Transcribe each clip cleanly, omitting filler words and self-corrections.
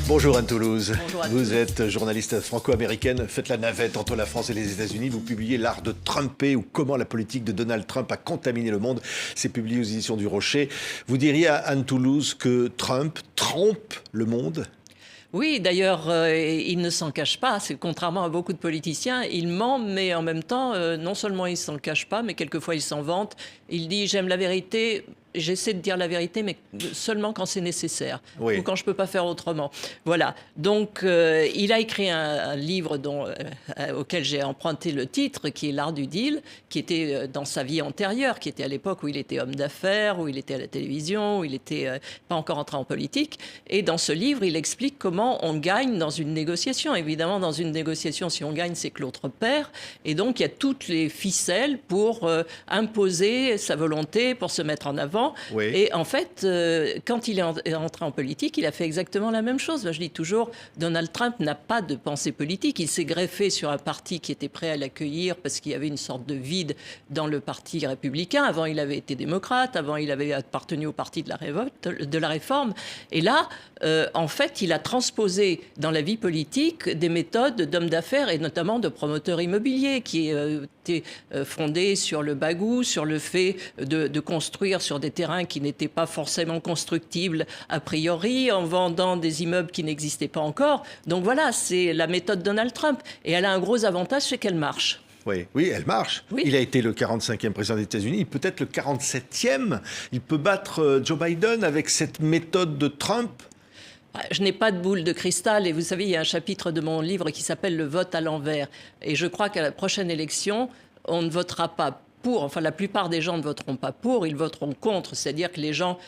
Bonjour Anne-Toulouse. Bonjour à Vous tous. êtes journaliste franco-américaine, faites la navette entre la France et les États-Unis. Vous publiez L'art de Trumper ou comment la politique de Donald Trump a contaminé le monde. C'est publié aux éditions du Rocher. Vous diriez à Anne-Toulouse que Trump trompe le monde ? Oui, d'ailleurs, il ne s'en cache pas. C'est contrairement à beaucoup de politiciens, il ment, mais en même temps, non seulement il ne s'en cache pas, mais quelquefois il s'en vante. Il dit « j'aime la vérité ». J'essaie de dire la vérité, mais seulement quand c'est nécessaire ou quand je ne peux pas faire autrement. Voilà. Donc, il a écrit un livre auquel j'ai emprunté le titre, qui est L'art du deal, qui était dans sa vie antérieure, qui était à l'époque où il était homme d'affaires, où il était à la télévision, où il n'était pas encore entré en politique. Et dans ce livre, il explique comment on gagne dans une négociation. Évidemment, dans une négociation, si on gagne, c'est que l'autre perd. Et donc, il y a toutes les ficelles pour imposer sa volonté, pour se mettre en avant. Oui. Et en fait, quand il est entré en politique, il a fait exactement la même chose. Je dis toujours, Donald Trump n'a pas de pensée politique. Il s'est greffé sur un parti qui était prêt à l'accueillir parce qu'il y avait une sorte de vide dans le parti républicain. Avant, il avait été démocrate. Avant, il avait appartenu au parti de la révolte, de la réforme. Et là, en fait, il a transposé dans la vie politique des méthodes d'homme d'affaires et notamment de promoteur immobilier qui étaient fondées sur le bagou, sur le fait de construire sur des terrains qui n'étaient pas forcément constructibles a priori, en vendant des immeubles qui n'existaient pas encore. Donc voilà, c'est la méthode Donald Trump. Et elle a un gros avantage, c'est qu'elle marche. Oui, elle marche. Oui. Il a été le 45e président des États-Unis, peut-être le 47e. Il peut battre Joe Biden avec cette méthode de Trump. Je n'ai pas de boule de cristal et vous savez, il y a un chapitre de mon livre qui s'appelle « Le vote à l'envers ». Et je crois qu'à la prochaine élection, on ne votera pas pour, enfin la plupart des gens ne voteront pas pour, ils voteront contre. C'est-à-dire que les gens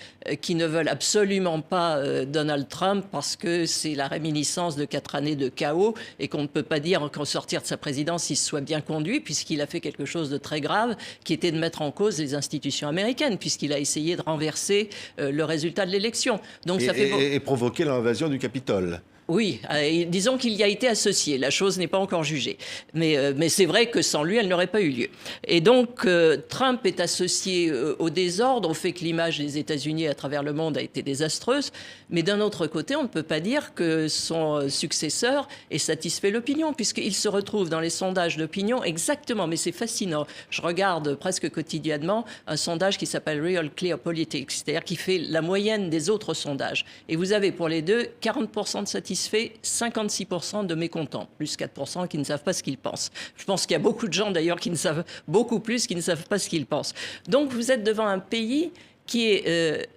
qui ne veulent absolument pas Donald Trump parce que c'est la réminiscence de 4 années de chaos et qu'on ne peut pas dire qu'en sortir de sa présidence, il se soit bien conduit puisqu'il a fait quelque chose de très grave qui était de mettre en cause les institutions américaines puisqu'il a essayé de renverser le résultat de l'élection. Donc Et provoquer l'invasion du Capitole. Oui, disons qu'il y a été associé. La chose n'est pas encore jugée. Mais c'est vrai que sans lui, elle n'aurait pas eu lieu. Et donc, Trump est associé au désordre, au fait que l'image des États-Unis à travers le monde a été désastreuse. Mais d'un autre côté, on ne peut pas dire que son successeur ait satisfait l'opinion, puisqu'il se retrouve dans les sondages d'opinion exactement. Mais c'est fascinant. Je regarde presque quotidiennement un sondage qui s'appelle Real Clear Politics, c'est-à-dire qui fait la moyenne des autres sondages. Et vous avez pour les deux 40% de satisfaction. Fait 56% de mécontents, plus 4% qui ne savent pas ce qu'ils pensent. Je pense qu'il y a beaucoup de gens d'ailleurs qui ne savent beaucoup plus, qui ne savent pas ce qu'ils pensent. Donc vous êtes devant un pays qui est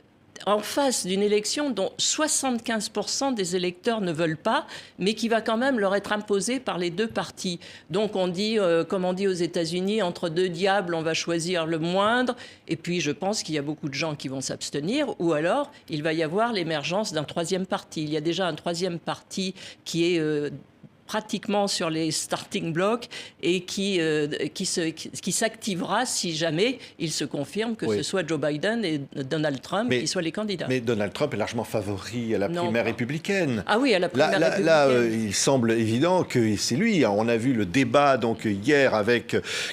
en face d'une élection dont 75% des électeurs ne veulent pas, mais qui va quand même leur être imposée par les deux partis. Donc on dit, comme on dit aux États-Unis, entre deux diables, on va choisir le moindre. Et puis je pense qu'il y a beaucoup de gens qui vont s'abstenir. Ou alors, il va y avoir l'émergence d'un troisième parti. Il y a déjà un troisième parti qui est pratiquement sur les starting blocks et qui s'activera si jamais il se confirme que ce soit Joe Biden et Donald Trump qui soient les candidats. Mais Donald Trump est largement favori à la primaire républicaine. Ah oui, à la primaire républicaine. Là, il semble évident que c'est lui. On a vu le débat donc hier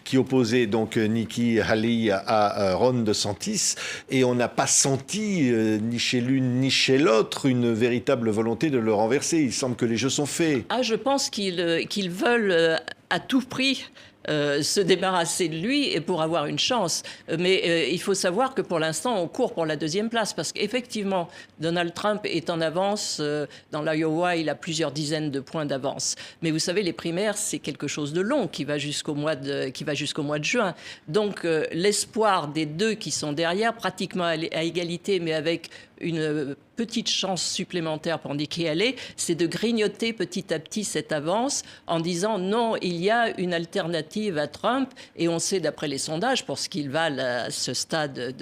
qui opposait donc Nikki Haley à Ron DeSantis et on n'a pas senti ni chez l'une ni chez l'autre une véritable volonté de le renverser. Il semble que les jeux sont faits. Ah, je pense qu'ils veulent à tout prix se débarrasser de lui et pour avoir une chance. Mais il faut savoir que pour l'instant, on court pour la deuxième place parce qu'effectivement, Donald Trump est en avance. Dans l'Iowa, il a plusieurs dizaines de points d'avance. Mais vous savez, les primaires, c'est quelque chose de long qui va jusqu'au mois de juin. Donc, l'espoir des deux qui sont derrière, pratiquement à égalité, mais avec une petite chance supplémentaire pour Nikki Haley, c'est de grignoter petit à petit cette avance en disant non, il y a une alternative à Trump et on sait d'après les sondages, pour ce qu'il valent à ce stade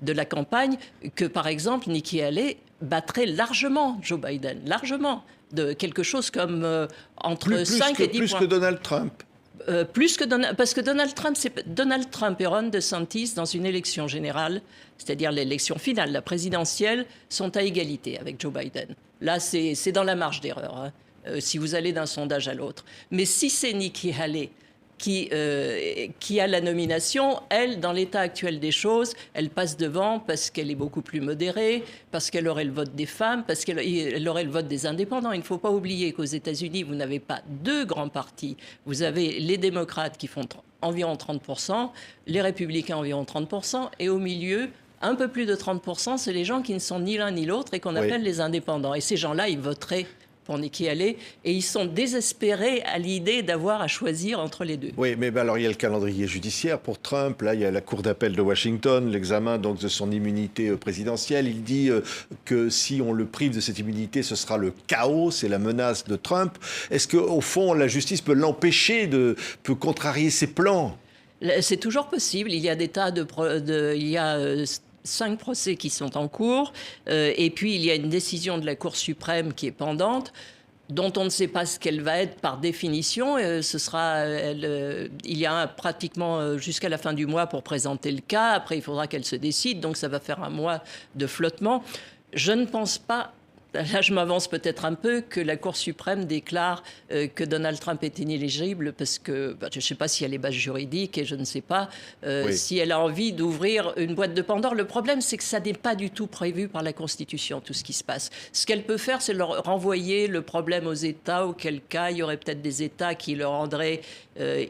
de la campagne, que par exemple Nikki Haley battrait largement Joe Biden, largement, de quelque chose comme entre 5 et 10 plus points. Que Donald Trump. Parce que Donald Trump et Ron DeSantis, dans une élection générale, c'est-à-dire l'élection finale, la présidentielle, sont à égalité avec Joe Biden. Là, c'est dans la marge d'erreur, si vous allez d'un sondage à l'autre. Mais si c'est Nikki Haley qui a la nomination, elle, dans l'état actuel des choses, elle passe devant parce qu'elle est beaucoup plus modérée, parce qu'elle aurait le vote des femmes, parce qu'elle aurait le vote des indépendants. Il ne faut pas oublier qu'aux États-Unis, vous n'avez pas deux grands partis. Vous avez les démocrates qui font environ 30%, les républicains environ 30%, et au milieu, un peu plus de 30%, c'est les gens qui ne sont ni l'un ni l'autre et qu'on appelle les indépendants. Et ces gens-là, ils voteraient pour Nikki Haley, et ils sont désespérés à l'idée d'avoir à choisir entre les deux. Oui, mais alors il y a le calendrier judiciaire pour Trump. Là, il y a la Cour d'appel de Washington, l'examen donc de son immunité présidentielle. Il dit que si on le prive de cette immunité, ce sera le chaos, c'est la menace de Trump. Est-ce qu'au fond, la justice peut l'empêcher, peut contrarier ses plans? C'est toujours possible. Il y a des tas il y a 5 procès qui sont en cours, et puis il y a une décision de la Cour suprême qui est pendante, dont on ne sait pas ce qu'elle va être par définition. Il y a pratiquement jusqu'à la fin du mois pour présenter le cas. Après, il faudra qu'elle se décide, donc ça va faire un mois de flottement. Je ne pense pas, là je m'avance peut-être un peu, que la Cour suprême déclare que Donald Trump est inéligible parce que, je ne sais pas si elle est base juridique et je ne sais pas si elle a envie d'ouvrir une boîte de Pandore. Le problème, c'est que ça n'est pas du tout prévu par la Constitution, tout ce qui se passe. Ce qu'elle peut faire, c'est leur renvoyer le problème aux États, auquel cas il y aurait peut-être des États qui le rendraient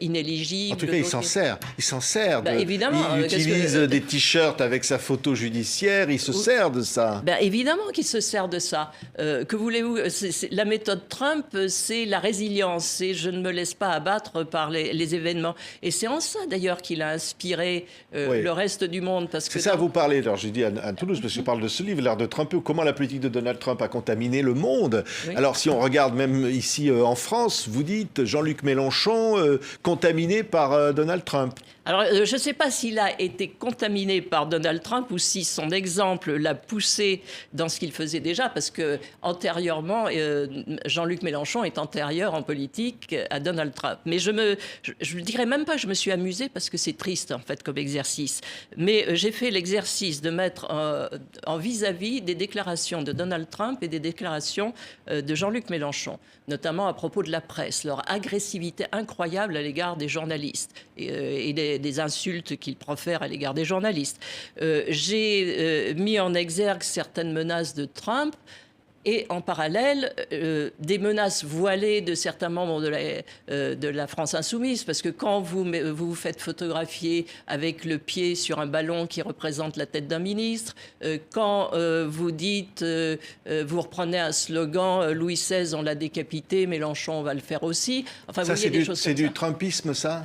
inéligible. En tout cas, il s'en sert. Il s'en sert. Évidemment. Il utilise des t-shirts avec sa photo judiciaire. Il se sert de ça. Évidemment qu'il se sert de ça. Que voulez-vous, la méthode Trump, c'est la résilience. C'est je ne me laisse pas abattre par les événements. Et c'est en ça, d'ailleurs, qu'il a inspiré le reste du monde. C'est ça, vous parlez, alors j'ai dit à Toulouse, parce que je parle de ce livre, L'art de Trump, comment la politique de Donald Trump a contaminé le monde. Oui. Alors, si on regarde même ici en France, vous dites Jean-Luc Mélenchon contaminé par Donald Trump. Alors, je ne sais pas s'il a été contaminé par Donald Trump ou si son exemple l'a poussé dans ce qu'il faisait déjà, parce que antérieurement, Jean-Luc Mélenchon est antérieur en politique à Donald Trump. Mais je ne dirais même pas que je me suis amusée, parce que c'est triste, en fait, comme exercice. Mais j'ai fait l'exercice de mettre en vis-à-vis des déclarations de Donald Trump et des déclarations de Jean-Luc Mélenchon, notamment à propos de la presse, leur agressivité incroyable à l'égard des journalistes et des insultes qu'il profère à l'égard des journalistes. J'ai mis en exergue certaines menaces de Trump et en parallèle des menaces voilées de certains membres de la France insoumise, parce que quand vous vous faites photographier avec le pied sur un ballon qui représente la tête d'un ministre, quand vous dites, vous reprenez un slogan, Louis XVI on l'a décapité, Mélenchon on va le faire aussi. Enfin, ça, c'est du Trumpisme, ça.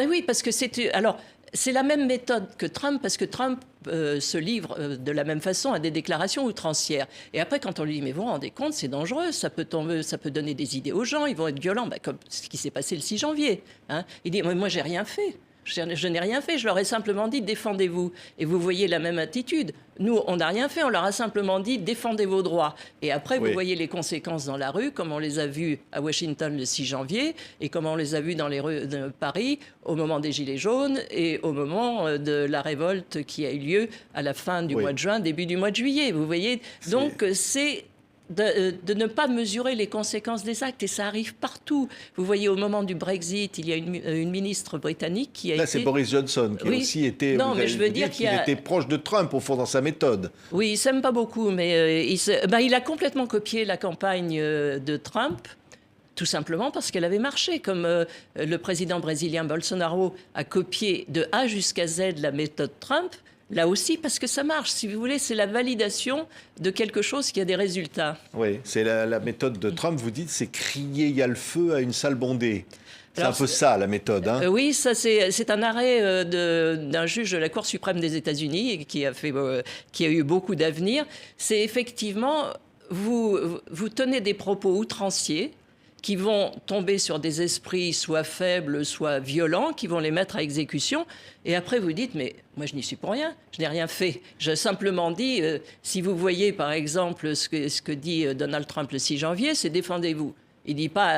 Oui, parce que c'est la même méthode que Trump, parce que Trump se livre de la même façon à des déclarations outrancières. Et après, quand on lui dit « mais vous vous rendez compte, c'est dangereux, ça peut donner des idées aux gens, ils vont être violents », comme ce qui s'est passé le 6 janvier. Hein. Il dit « moi, j'ai rien fait. Je n'ai rien fait, je leur ai simplement dit « défendez-vous ». Et vous voyez la même attitude. Nous, on n'a rien fait, on leur a simplement dit « défendez vos droits ». Et après, vous voyez les conséquences dans la rue, comme on les a vues à Washington le 6 janvier, et comme on les a vues dans les rues de Paris au moment des Gilets jaunes et au moment de la révolte qui a eu lieu à la fin du mois de juin, début du mois de juillet. Vous voyez, donc c'est de ne pas mesurer les conséquences des actes, et ça arrive partout. Vous voyez, au moment du Brexit, il y a une ministre britannique qui a été... Là, c'est Boris Johnson, qui aussi était... Non, mais je veux dire qu'il était proche de Trump, au fond, dans sa méthode. Oui, il ne s'aime pas beaucoup, mais il a complètement copié la campagne de Trump, tout simplement parce qu'elle avait marché, comme le président brésilien Bolsonaro a copié de A jusqu'à Z la méthode Trump. Là aussi, parce que ça marche. Si vous voulez, c'est la validation de quelque chose qui a des résultats. Oui, c'est la méthode de Trump. Vous dites, c'est crier « il y a le feu » à une salle bondée. C'est un peu ça, la méthode. Hein. Oui, ça, c'est un arrêt d'un juge de la Cour suprême des États-Unis qui a eu beaucoup d'avenir. C'est effectivement, vous tenez des propos outranciers qui vont tomber sur des esprits soit faibles, soit violents, qui vont les mettre à exécution. Et après, vous dites, mais moi, je n'y suis pour rien, je n'ai rien fait. J'ai simplement dit, si vous voyez, par exemple, ce que dit Donald Trump le 6 janvier, c'est « défendez-vous ». Il dit pas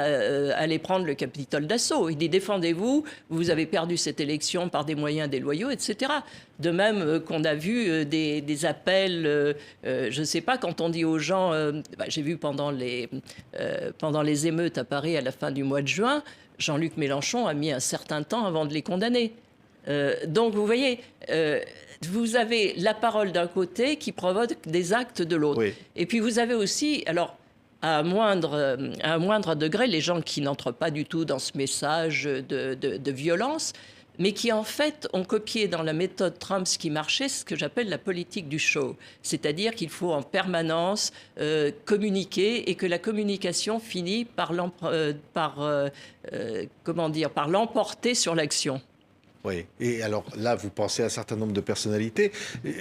allez prendre le Capitole d'assaut. Il dit défendez-vous, vous avez perdu cette élection par des moyens déloyaux, etc. De même qu'on a vu des appels, je ne sais pas, quand on dit aux gens, j'ai vu pendant les émeutes à Paris à la fin du mois de juin, Jean-Luc Mélenchon a mis un certain temps avant de les condamner. Donc vous voyez, vous avez la parole d'un côté qui provoque des actes de l'autre. Oui. Et puis vous avez aussi, alors à un moindre degré, les gens qui n'entrent pas du tout dans ce message de violence, mais qui en fait ont copié dans la méthode Trump ce qui marchait, ce que j'appelle la politique du show. C'est-à-dire qu'il faut en permanence communiquer et que la communication finit par l'emporter sur l'action. Oui, et alors là, vous pensez à un certain nombre de personnalités.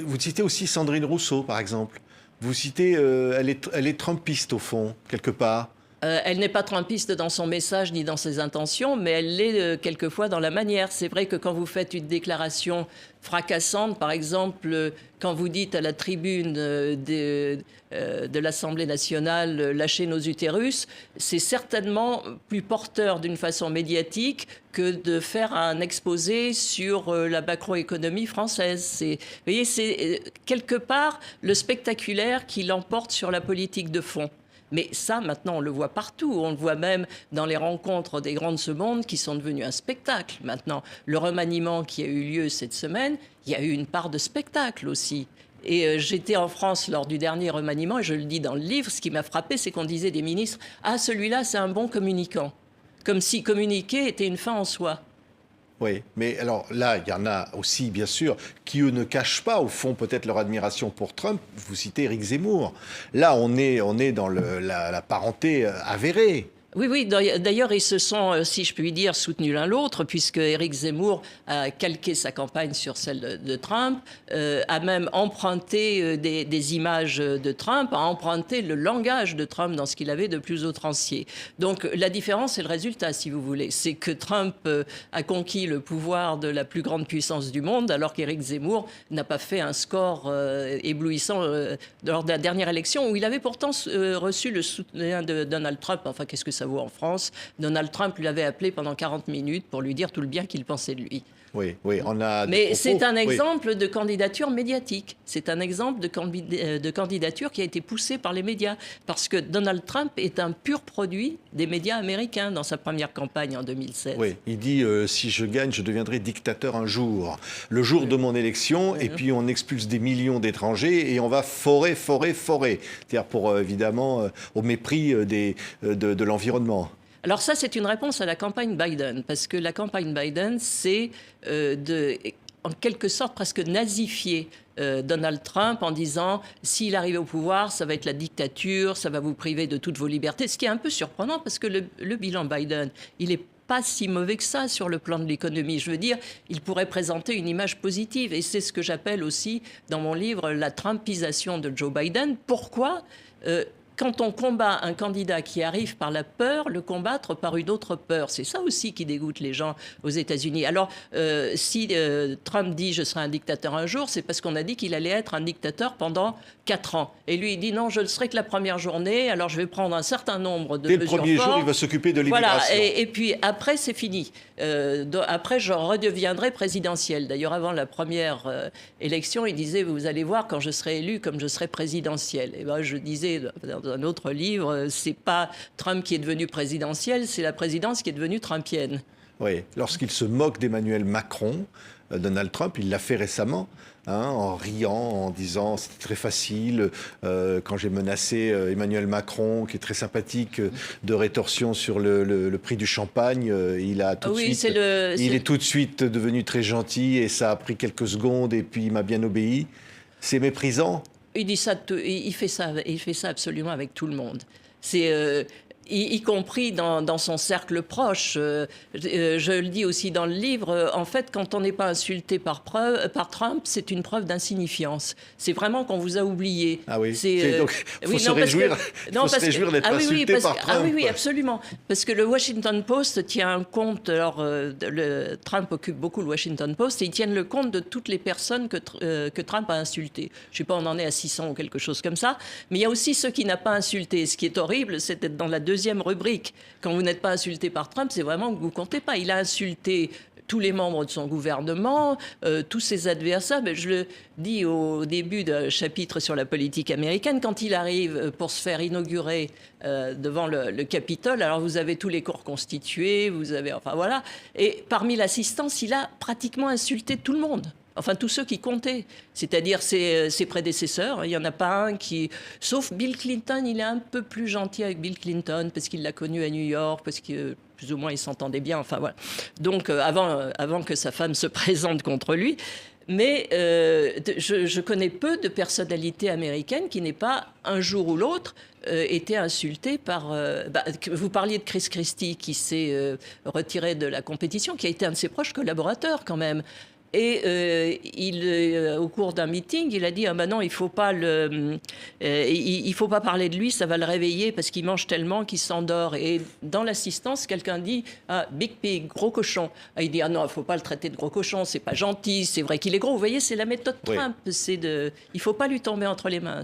Vous citez aussi Sandrine Rousseau, par exemple. Vous citez, elle est trumpiste au fond, quelque part. Elle n'est pas trumpiste dans son message ni dans ses intentions, mais elle l'est quelquefois dans la manière. C'est vrai que quand vous faites une déclaration fracassante, par exemple, quand vous dites à la tribune de l'Assemblée nationale « lâchez nos utérus », c'est certainement plus porteur d'une façon médiatique que de faire un exposé sur la macroéconomie française. Vous voyez, c'est quelque part le spectaculaire qui l'emporte sur la politique de fond. Mais ça, maintenant, on le voit partout. On le voit même dans les rencontres des grands de ce monde qui sont devenus un spectacle. Maintenant, le remaniement qui a eu lieu cette semaine, il y a eu une part de spectacle aussi. Et j'étais en France lors du dernier remaniement, et je le dis dans le livre, ce qui m'a frappé, c'est qu'on disait des ministres « Ah, celui-là, c'est un bon communicant ». Comme si communiquer était une fin en soi. Oui, mais alors là, il y en a aussi, bien sûr, qui, eux, ne cachent pas, au fond, peut-être leur admiration pour Trump. Vous citez Éric Zemmour. Là, on est dans la parenté avérée. Oui, oui. D'ailleurs, ils se sont, si je puis dire, soutenus l'un l'autre, puisque Éric Zemmour a calqué sa campagne sur celle de Trump, a même emprunté des images de Trump, a emprunté le langage de Trump dans ce qu'il avait de plus outrancier. Donc, la différence, c'est le résultat, si vous voulez. C'est que Trump a conquis le pouvoir de la plus grande puissance du monde, alors qu'Éric Zemmour n'a pas fait un score éblouissant lors de la dernière élection, où il avait pourtant reçu le soutien de Donald Trump. Enfin, qu'est-ce que ça vaut en France? Donald Trump l'avait appelé pendant 40 minutes pour lui dire tout le bien qu'il pensait de lui. Oui, oui, on a. Mais c'est un exemple de candidature médiatique. C'est un exemple de candidature qui a été poussée par les médias. Parce que Donald Trump est un pur produit des médias américains dans sa première campagne en 2016. Oui, il dit si je gagne, je deviendrai dictateur un jour. Le jour de mon élection, et puis on expulse des millions d'étrangers et on va forer. C'est-à-dire pour, évidemment, au mépris de l'environnement. Alors ça, c'est une réponse à la campagne Biden, parce que la campagne Biden, c'est en quelque sorte presque nazifier Donald Trump en disant s'il arrive au pouvoir, ça va être la dictature, ça va vous priver de toutes vos libertés. Ce qui est un peu surprenant parce que le bilan Biden, il est pas si mauvais que ça sur le plan de l'économie. Je veux dire, il pourrait présenter une image positive et c'est ce que j'appelle aussi dans mon livre la Trumpisation de Joe Biden. Pourquoi quand on combat un candidat qui arrive par la peur, le combattre par une autre peur. C'est ça aussi qui dégoûte les gens aux États-Unis. Alors, si Trump dit « je serai un dictateur un jour », c'est parce qu'on a dit qu'il allait être un dictateur pendant 4 ans. Et lui, il dit « non, je ne serai que la première journée, alors je vais prendre un certain nombre de mesures fortes. » Dès le premier jour, il va s'occuper de l'immigration. Voilà, et puis après, c'est fini. Après, je redeviendrai présidentiel. D'ailleurs, avant la première élection, il disait « vous allez voir quand je serai élu comme je serai présidentiel ». Et ben, je disais dans un autre livre, c'est pas Trump qui est devenu présidentiel, c'est la présidence qui est devenue trumpienne. Oui, lorsqu'il se moque d'Emmanuel Macron, Donald Trump, il l'a fait récemment, en riant, en disant c'était très facile, quand j'ai menacé Emmanuel Macron, qui est très sympathique, de rétorsion sur le prix du champagne, il a tout de suite, il est tout de suite devenu très gentil et ça a pris quelques secondes et puis il m'a bien obéi. C'est méprisant. Il dit ça, il fait ça absolument avec tout le monde. C'est y compris dans son cercle proche. Je le dis aussi dans le livre, en fait, quand on n'est pas insulté par Trump, c'est une preuve d'insignifiance. C'est vraiment qu'on vous a oublié. Ah oui, donc il faut se réjouir d'être insulté par Trump. Ah oui, oui, absolument. Parce que le Washington Post tient un compte, alors Trump occupe beaucoup le Washington Post, et ils tiennent le compte de toutes les personnes que Trump a insultées. Je ne sais pas, on en est à 600 ou quelque chose comme ça. Mais il y a aussi ceux qu'il n'a pas insultés. Ce qui est horrible, c'est d'être dans la deuxième rubrique. Quand vous n'êtes pas insulté par Trump, c'est vraiment que vous comptez pas. Il a insulté tous les membres de son gouvernement, tous ses adversaires. Mais je le dis au début d'un chapitre sur la politique américaine, quand il arrive pour se faire inaugurer devant le Capitole, alors vous avez tous les corps constitués, vous avez, enfin voilà, et parmi l'assistance, il a pratiquement insulté tout le monde. Enfin, tous ceux qui comptaient, c'est-à-dire ses prédécesseurs. Il n'y en a pas un qui... Sauf Bill Clinton, il est un peu plus gentil avec Bill Clinton parce qu'il l'a connu à New York, parce que plus ou moins ils s'entendaient bien. Enfin, voilà. Donc, avant que sa femme se présente contre lui. Mais je connais peu de personnalités américaines qui n'aient pas, un jour ou l'autre, été insultées par... vous parliez de Chris Christie qui s'est retiré de la compétition, qui a été un de ses proches collaborateurs quand même. Et au cours d'un meeting, il a dit ah ben non, il faut pas parler de lui, ça va le réveiller parce qu'il mange tellement qu'il s'endort. Et dans l'assistance, quelqu'un dit ah big pig, gros cochon. Ah, il dit ah non, il faut pas le traiter de gros cochon, c'est pas gentil, c'est vrai qu'il est gros. Vous voyez, c'est la méthode Trump. Oui. Il faut pas lui tomber entre les mains.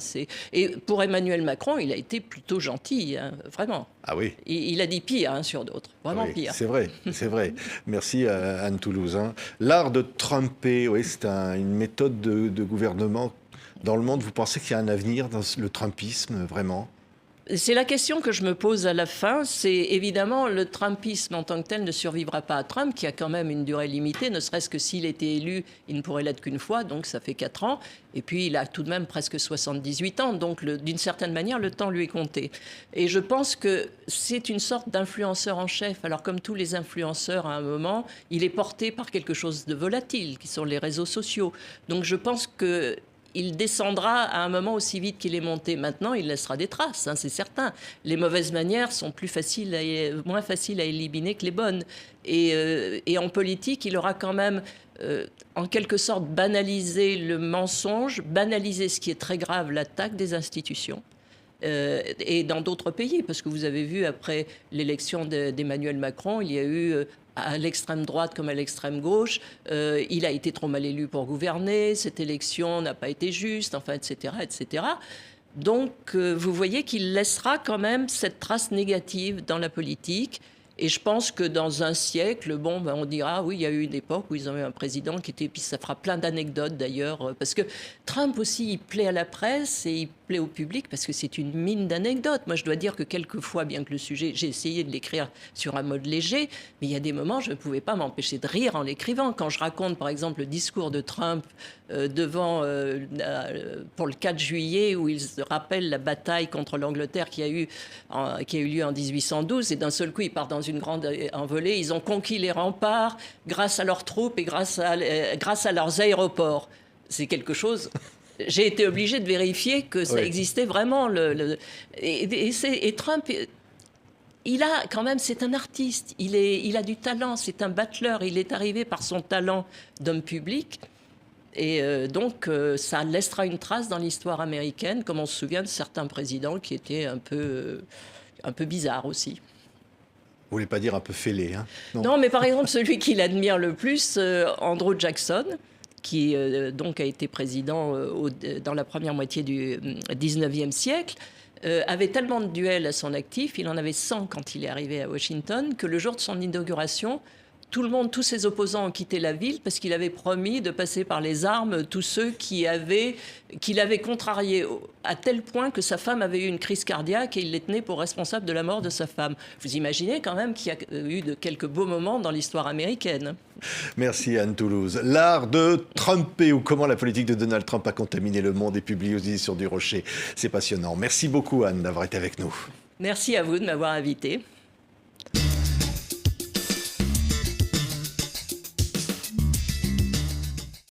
Et pour Emmanuel Macron, il a été plutôt gentil, hein, vraiment. Ah oui. Il a dit pire hein, sur d'autres, vraiment oui, pire. C'est vrai, c'est vrai. Merci Anne Toulouse. Hein. L'art de Trumper, oui, c'est une méthode de gouvernement dans le monde. Vous pensez qu'il y a un avenir dans le Trumpisme, vraiment ? C'est la question que je me pose à la fin. C'est évidemment le Trumpisme en tant que tel ne survivra pas à Trump, qui a quand même une durée limitée, ne serait-ce que s'il était élu, il ne pourrait l'être qu'une fois, donc ça fait 4 ans. Et puis il a tout de même presque 78 ans, donc d'une certaine manière, le temps lui est compté. Et je pense que c'est une sorte d'influenceur en chef. Alors comme tous les influenceurs à un moment, il est porté par quelque chose de volatile, qui sont les réseaux sociaux. Donc je pense que il descendra à un moment aussi vite qu'il est monté. Maintenant, il laissera des traces, hein, c'est certain. Les mauvaises manières sont moins faciles à éliminer que les bonnes. Et en politique, il aura quand même, en quelque sorte, banalisé le mensonge, banalisé ce qui est très grave, l'attaque des institutions. Et dans d'autres pays, parce que vous avez vu, après l'élection d'Emmanuel Macron, il y a eu... à l'extrême droite comme à l'extrême gauche, il a été trop mal élu pour gouverner, cette élection n'a pas été juste, enfin, etc., etc. Donc, vous voyez qu'il laissera quand même cette trace négative dans la politique. Et je pense que dans un siècle, on dira, oui, il y a eu une époque où ils ont eu un président qui était... Puis ça fera plein d'anecdotes d'ailleurs, parce que Trump aussi, il plaît à la presse et il plaît au public parce que c'est une mine d'anecdotes. Moi, je dois dire que quelquefois, bien que le sujet, j'ai essayé de l'écrire sur un mode léger, mais il y a des moments, je ne pouvais pas m'empêcher de rire en l'écrivant. Quand je raconte, par exemple, le discours de Trump pour le 4 juillet, où il rappelle la bataille contre l'Angleterre qui a eu lieu en 1812, et d'un seul coup, il part dans une grande envolée. Ils ont conquis les remparts grâce à leurs troupes et grâce à leurs aéroports. C'est quelque chose... J'ai été obligée de vérifier que ça existait vraiment. Et Trump... Il a quand même, c'est un artiste, il a du talent, c'est un battleur, il est arrivé par son talent d'homme public. Et donc, ça laissera une trace dans l'histoire américaine, comme on se souvient de certains présidents qui étaient un peu bizarres aussi. Vous voulez pas dire un peu fêlé, hein ? Non, mais par exemple, celui qu'il admire le plus, Andrew Jackson, qui donc a été président dans la première moitié du 19e siècle, avait tellement de duels à son actif, il en avait 100 quand il est arrivé à Washington, que le jour de son inauguration, tous ses opposants ont quitté la ville parce qu'il avait promis de passer par les armes tous ceux qu'il avait contrariés, à tel point que sa femme avait eu une crise cardiaque et il les tenait pour responsables de la mort de sa femme. Vous imaginez quand même qu'il y a eu quelques beaux moments dans l'histoire américaine. Merci Anne Toulouse. L'art de Trumper, ou comment la politique de Donald Trump a contaminé le monde, est publié aux éditions du Rocher. C'est passionnant. Merci beaucoup Anne d'avoir été avec nous. Merci à vous de m'avoir invité.